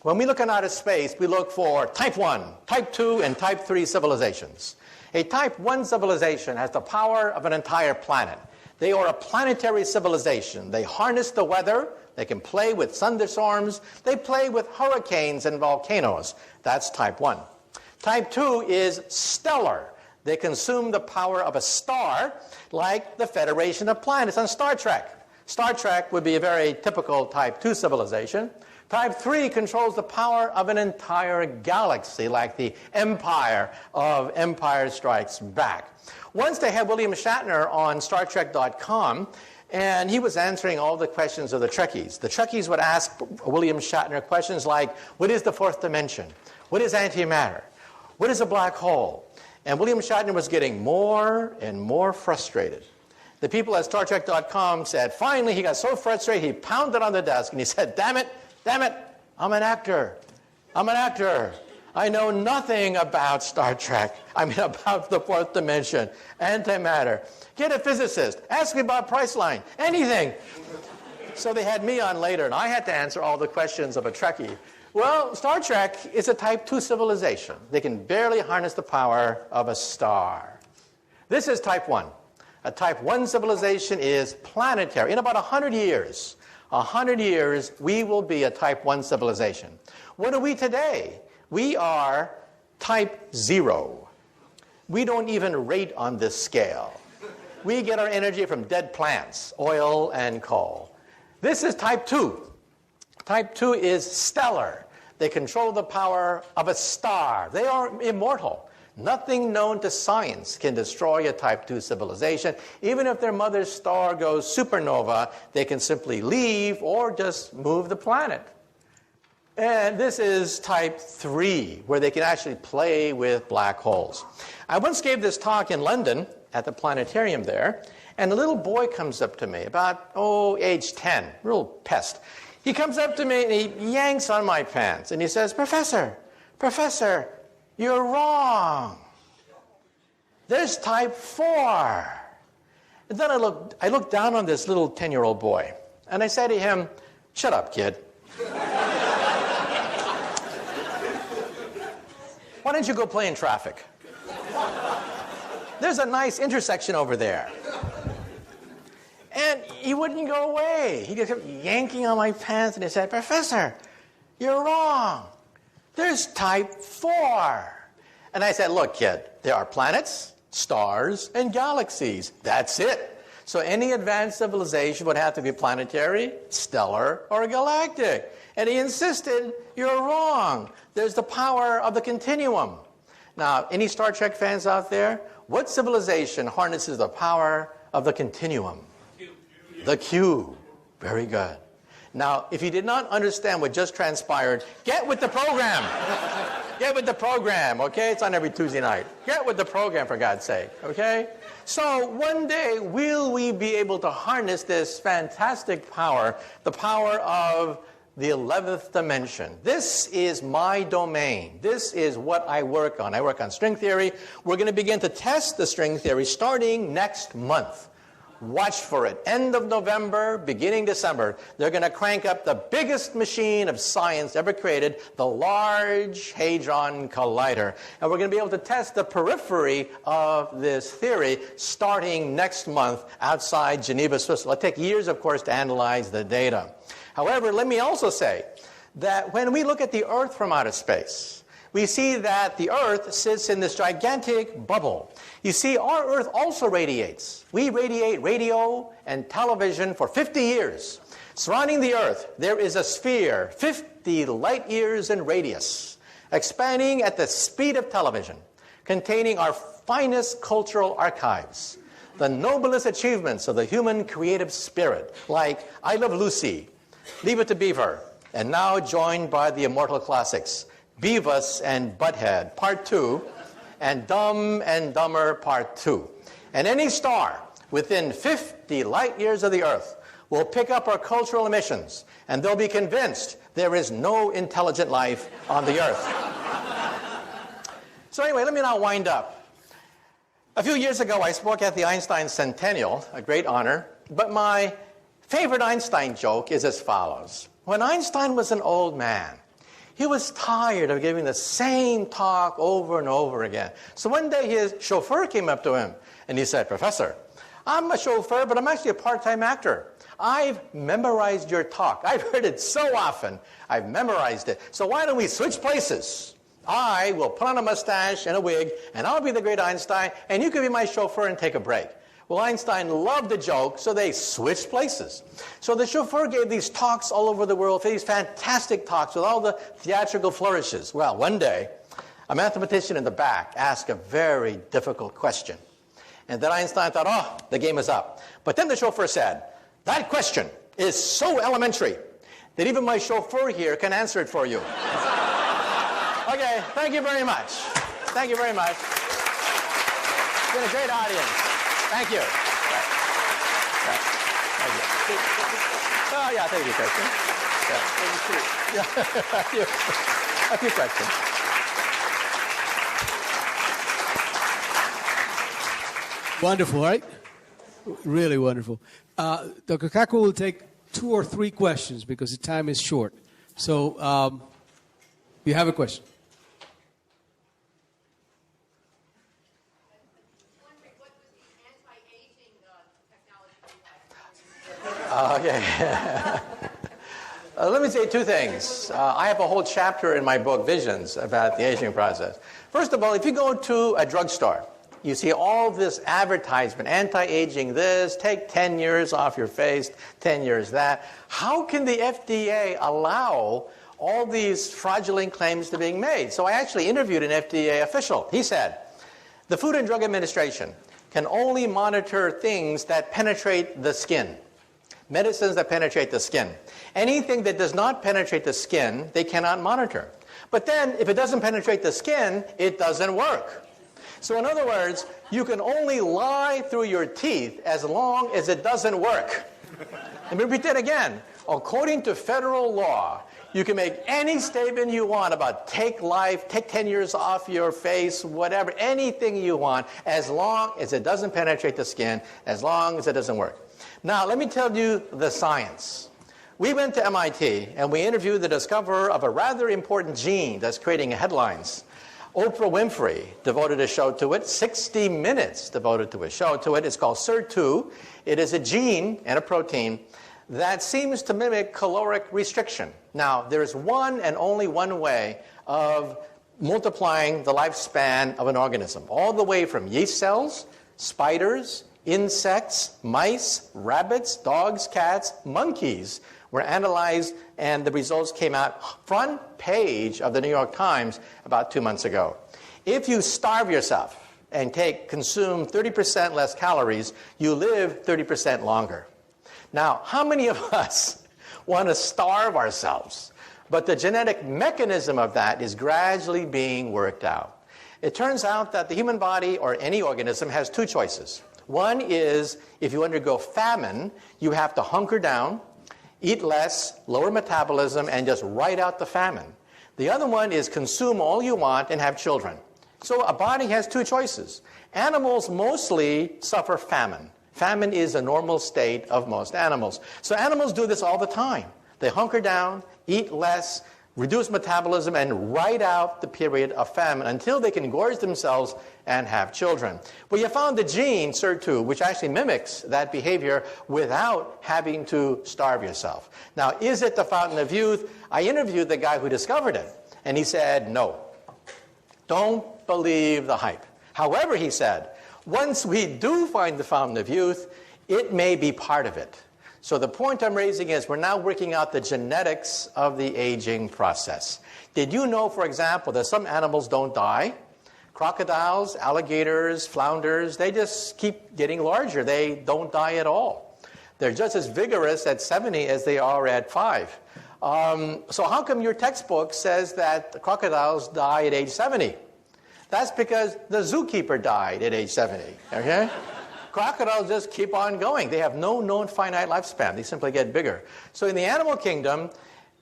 When we look in outer space, we look for type 1, type 2, and type 3 civilizations. A type 1 civilization has the power of an entire planet. They are a planetary civilization. They harness the weather. They can play with thunderstorms. They play with hurricanes and volcanoes. That's type 1. Type 2 is stellar. They consume the power of a star, like the Federation of Planets on Star Trek. Star Trek would be a very typical type 2 civilization. Type 3 controls the power of an entire galaxy, like the Empire of Empire Strikes Back. Once they had William Shatner on StarTrek.com, and he was answering all the questions of the Trekkies. The Trekkies would ask William Shatner questions like, what is the fourth dimension? What is antimatter? What is a black hole? And William Shatner was getting more and more frustrated. The people at StarTrek.com said, finally, he got so frustrated, he pounded on the desk, and he said, damn it, I'm an actor. I know nothing about Star Trek. About the fourth dimension, antimatter. Get a physicist. Ask me about Priceline. Anything. So they had me on later, and I had to answer all the questions of a Trekkie. Well, Star Trek is a type 2 civilization. They can barely harness the power of a star. This is type 1. A type 1 civilization is planetary. In about 100 years, we will be a type 1 civilization. What are we today? We are type 0. We don't even rate on this scale. We get our energy from dead plants, oil and coal. This is type 2. Type 2 is stellar. They control the power of a star. They are immortal. Nothing known to science can destroy a type 2 civilization. Even if their mother's star goes supernova, they can simply leave or just move the planet. And this is type 3, where they can actually play with black holes. I once gave this talk in London at the planetarium there, and a little boy comes up to me, about, age 10, real pest. He comes up to me and he yanks on my pants, and he says, Professor, you're wrong. There's type 4. And then I looked down on this little 10-year-old boy, and I said to him, shut up, kid. Why don't you go play in traffic? There's a nice intersection over there. And he wouldn't go away. He kept yanking on my pants, and he said, Professor, you're wrong. There's type 4. And I said, look, kid, there are planets, stars, and galaxies. That's it. So any advanced civilization would have to be planetary, stellar, or galactic. And he insisted, you're wrong. There's the power of the continuum. Now, any Star Trek fans out there? What civilization harnesses the power of the continuum? The cube. Very good. Now, if you did not understand what just transpired, get with the program. Get with the program, okay? It's on every Tuesday night. Get with the program, for God's sake, okay? So one day, will we be able to harness this fantastic power, the power of the 11th dimension. This is my domain. This is what I work on. I work on string theory. We're going to begin to test the string theory starting next month. Watch for it. End of November, beginning December, they're going to crank up the biggest machine of science ever created, the Large Hadron Collider. And we're going to be able to test the periphery of this theory starting next month outside Geneva, Switzerland. It'll take years, of course, to analyze the data. However, let me also say that when we look at the Earth from outer space, we see that the Earth sits in this gigantic bubble. You see, our Earth also radiates. We radiate radio and television for 50 years. Surrounding the Earth, there is a sphere, 50 light years in radius, expanding at the speed of television, containing our finest cultural archives, the noblest achievements of the human creative spirit, like I Love Lucy, Leave It to Beaver, and now joined by the immortal classics, Beavis and Butthead, Part 2, and Dumb and Dumber, Part 2. And any star within 50 light years of the Earth will pick up our cultural emissions, and they'll be convinced there is no intelligent life on the Earth. So anyway, let me now wind up. A few years ago, I spoke at the Einstein Centennial, a great honor, but my favorite Einstein joke is as follows. When Einstein was an old man, he was tired of giving the same talk over and over again. So one day his chauffeur came up to him and he said, "Professor, I'm a chauffeur, but I'm actually a part-time actor. I've memorized your talk. I've heard it so often. I've memorized it. So why don't we switch places? I will put on a mustache and a wig, and I'll be the great Einstein, and you can be my chauffeur and take a break." Well, Einstein loved the joke, so they switched places. So the chauffeur gave these talks all over the world, these fantastic talks with all the theatrical flourishes. Well, one day, a mathematician in the back asked a very difficult question. And then Einstein thought, oh, the game is up. But then the chauffeur said, "That question is so elementary that even my chauffeur here can answer it for you." Okay, thank you very much. Thank you very much. It's been a great audience. Thank you. Yeah. Thank you. Oh, yeah, thank you, question. Yeah. A few questions. Wonderful, right? Really wonderful. Dr. Kaku will take 2 or 3 questions because the time is short. So, you have a question? Okay. Let me say 2 things. I have a whole chapter in my book, Visions, about the aging process. First of all, if you go to a drugstore, you see all this advertisement, anti-aging this, take 10 years off your face, 10 years that. How can the FDA allow all these fraudulent claims to being made? So I actually interviewed an FDA official. He said, the Food and Drug Administration can only monitor things that penetrate the skin. Medicines that penetrate the skin. Anything that does not penetrate the skin, they cannot monitor. But then, if it doesn't penetrate the skin, it doesn't work. So in other words, you can only lie through your teeth as long as it doesn't work. Let me repeat that again. According to federal law, you can make any statement you want about take life, take 10 years off your face, whatever, anything you want, as long as it doesn't penetrate the skin, as long as it doesn't work. Now, let me tell you the science. We went to MIT and we interviewed the discoverer of a rather important gene that's creating headlines. Oprah Winfrey devoted a show to it, 60 Minutes devoted to a show to it. It's called SIR2. It is a gene and a protein that seems to mimic caloric restriction. Now, there is one and only one way of multiplying the lifespan of an organism, all the way from yeast cells, spiders, insects, mice, rabbits, dogs, cats, monkeys were analyzed, and the results came out front page of the New York Times about 2 months ago. If you starve yourself and consume 30% less calories, you live 30% longer. Now, how many of us want to starve ourselves? But the genetic mechanism of that is gradually being worked out. It turns out that the human body, or any organism, has 2 choices. One is, if you undergo famine, you have to hunker down, eat less, lower metabolism, and just ride out the famine. The other one is consume all you want and have children. So a body has two choices. Animals mostly suffer famine. Famine is a normal state of most animals. So animals do this all the time. They hunker down, eat less, reduce metabolism, and ride out the period of famine until they can gorge themselves and have children. Well, you found the gene, SIR2, which actually mimics that behavior without having to starve yourself. Now, is it the fountain of youth? I interviewed the guy who discovered it, and he said, no. Don't believe the hype. However, he said, once we do find the fountain of youth, it may be part of it. So the point I'm raising is we're now working out the genetics of the aging process. Did you know, for example, that some animals don't die? Crocodiles, alligators, flounders, they just keep getting larger. They don't die at all. They're just as vigorous at 70 as they are at 5. So how come your textbook says that the crocodiles die at age 70? That's because the zookeeper died at age 70, okay? Crocodiles just keep on going. They have no known finite lifespan. They simply get bigger. So in the animal kingdom,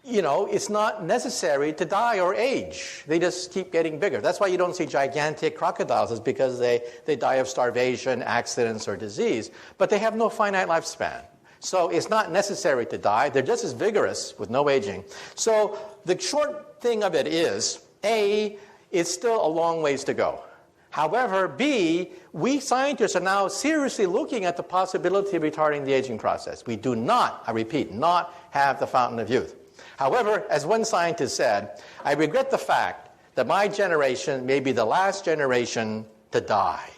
you know, it's not necessary to die or age. They just keep getting bigger. That's why you don't see gigantic crocodiles, is because they die of starvation, accidents, or disease. But they have no finite lifespan. So it's not necessary to die. They're just as vigorous with no aging. So the short thing of it is, A, it's still a long ways to go. However, B, we scientists are now seriously looking at the possibility of retarding the aging process. We do not, I repeat, not have the fountain of youth. However, as one scientist said, I regret the fact that my generation may be the last generation to die.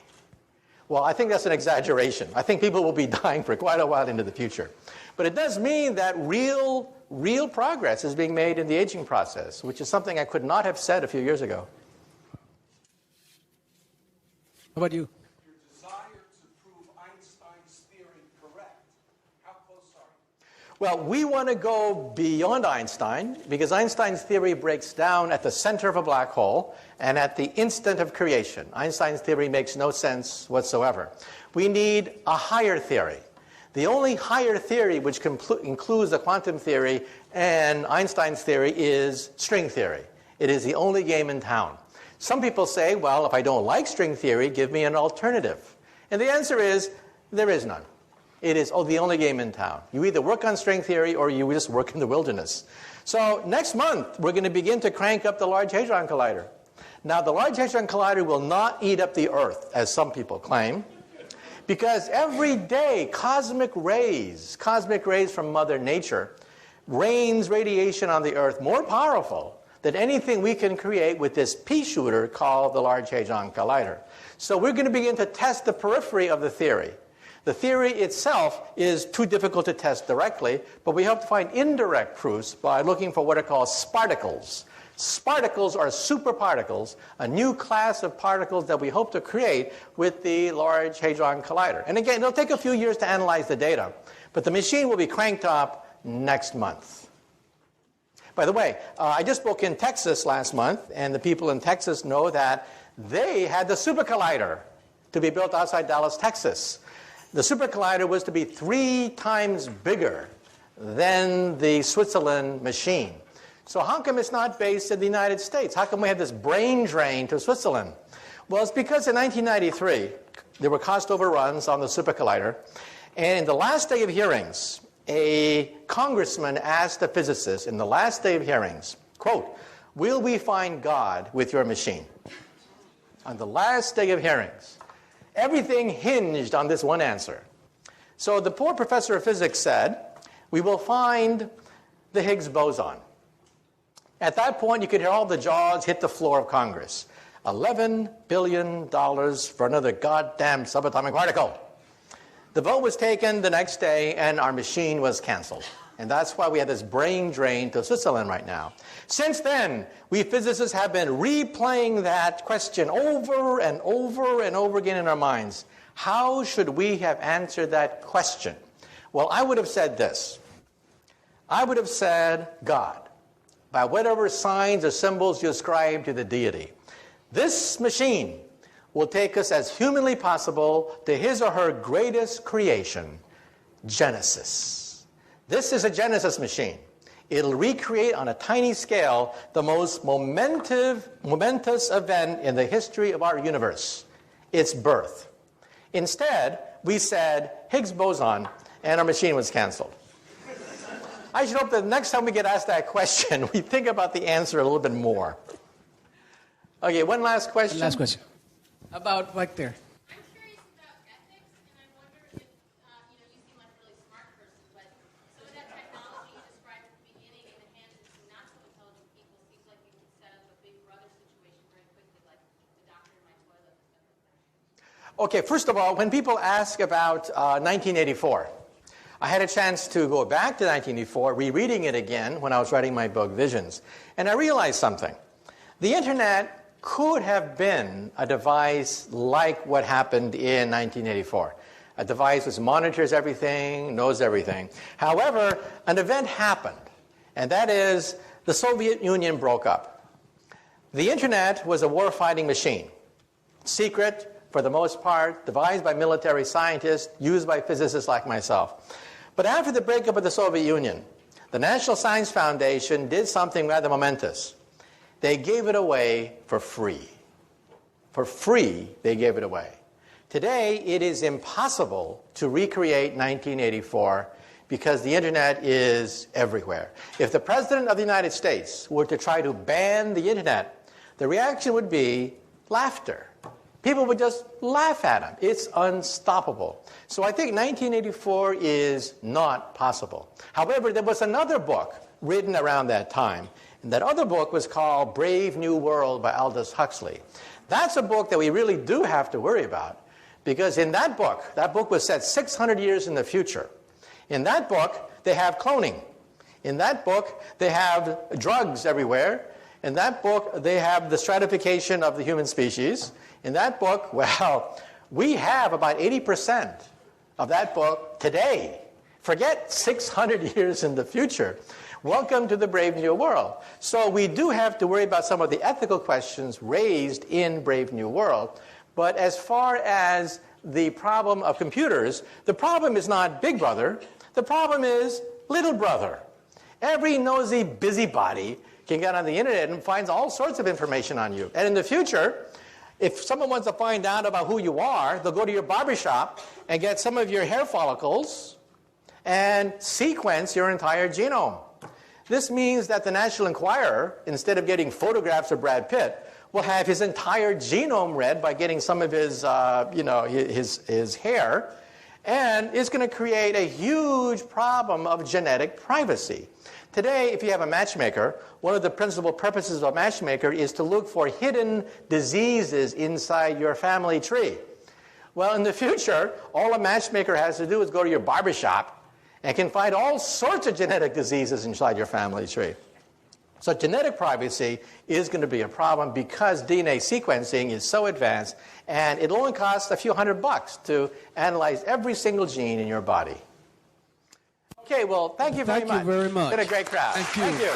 Well, I think that's an exaggeration. I think people will be dying for quite a while into the future. But it does mean that real progress is being made in the aging process, which is something I could not have said a few years ago. How about you? Your desire to prove Einstein's theory correct. How close are you? Well, we want to go beyond Einstein, because Einstein's theory breaks down at the center of a black hole and at the instant of creation. Einstein's theory makes no sense whatsoever. We need a higher theory. The only higher theory which includes the quantum theory and Einstein's theory is string theory. It is the only game in town. Some people say, well, if I don't like string theory, give me an alternative. And the answer is, there is none. It is the only game in town. You either work on string theory or you just work in the wilderness. So next month, we're going to begin to crank up the Large Hadron Collider. Now, the Large Hadron Collider will not eat up the Earth, as some people claim, because every day, cosmic rays from Mother Nature, rains radiation on the Earth more powerful than anything we can create with this pea shooter called the Large Hadron Collider. So we're going to begin to test the periphery of the theory. The theory itself is too difficult to test directly, but we hope to find indirect proofs by looking for what are called sparticles. Sparticles are superparticles, a new class of particles that we hope to create with the Large Hadron Collider. And again, it'll take a few years to analyze the data, but the machine will be cranked up next month. By the way, I just spoke in Texas last month, and the people in Texas know that they had the Super Collider to be built outside Dallas, Texas. The Super Collider was to be 3 times bigger than the Switzerland machine. So how come it's not based in the United States? How come we have this brain drain to Switzerland? Well, it's because in 1993, there were cost overruns on the Super Collider, and in the last day of hearings, a congressman asked a physicist in the last day of hearings, quote, will we find God with your machine? On the last day of hearings. Everything hinged on this one answer. So the poor professor of physics said, we will find the Higgs boson. At that point, you could hear all the jaws hit the floor of Congress. $11 billion for another goddamn subatomic particle. The vote was taken the next day, and our machine was canceled. And that's why we have this brain drain to Switzerland right now. Since then, we physicists have been replaying that question over and over and over again in our minds. How should we have answered that question? Well, I would have said this. I would have said God, by whatever signs or symbols you ascribe to the deity. This machine will take us as humanly possible to his or her greatest creation, Genesis. This is a Genesis machine. It'll recreate on a tiny scale the most momentous event in the history of our universe, its birth. Instead, we said Higgs boson, and our machine was canceled. I should hope that the next time we get asked that question, we think about the answer a little bit more. Okay, one last question. Last question. About right there. I'm curious about ethics, and I wonder if, you seem like a really smart person, but some of that technology you described at the beginning in the hands of some not so intelligent people seems like you could set up a big brother situation very quickly, like the doctor in my toilet and stuff like that. Okay, first of all, when people ask about 1984, I had a chance to go back to 1984, rereading it again when I was writing my book, Visions. And I realized something. The internet could have been a device like what happened in 1984. A device which monitors everything, knows everything. However, an event happened, and that is the Soviet Union broke up. The internet was a war-fighting machine. Secret, for the most part, devised by military scientists, used by physicists like myself. But after the breakup of the Soviet Union, the National Science Foundation did something rather momentous. They gave it away for free. For free, they gave it away. Today, it is impossible to recreate 1984 because the internet is everywhere. If the President of the United States were to try to ban the internet, the reaction would be laughter. People would just laugh at him. It's unstoppable. So I think 1984 is not possible. However, there was another book written around that time. And that other book was called Brave New World by Aldous Huxley. That's a book that we really do have to worry about. Because in that book was set 600 years in the future. In that book, they have cloning. In that book, they have drugs everywhere. In that book, they have the stratification of the human species. In that book, well, we have about 80% of that book today. Forget 600 years in the future. Welcome to the Brave New World. So we do have to worry about some of the ethical questions raised in Brave New World. But as far as the problem of computers, the problem is not Big Brother. The problem is Little Brother. Every nosy busybody can get on the internet and finds all sorts of information on you. And in the future, if someone wants to find out about who you are, they'll go to your barbershop and get some of your hair follicles and sequence your entire genome. This means that the National Enquirer, instead of getting photographs of Brad Pitt, will have his entire genome read by getting some of his, his hair, and it's going to create a huge problem of genetic privacy. Today, if you have a matchmaker, one of the principal purposes of a matchmaker is to look for hidden diseases inside your family tree. Well, in the future, all a matchmaker has to do is go to your barbershop and can find all sorts of genetic diseases inside your family tree. So genetic privacy is going to be a problem because DNA sequencing is so advanced, and it only costs a few $100 to analyze every single gene in your body. Okay, well, thank you very much. Thank you very much. It's been a great crowd. Thank you. Thank you.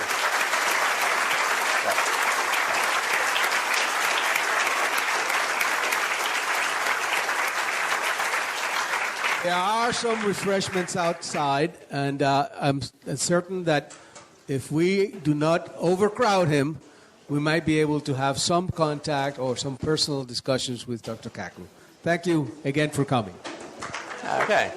There are some refreshments outside, and I'm certain that if we do not overcrowd him, we might be able to have some contact or some personal discussions with Dr. Kaku. Thank you again for coming. Okay.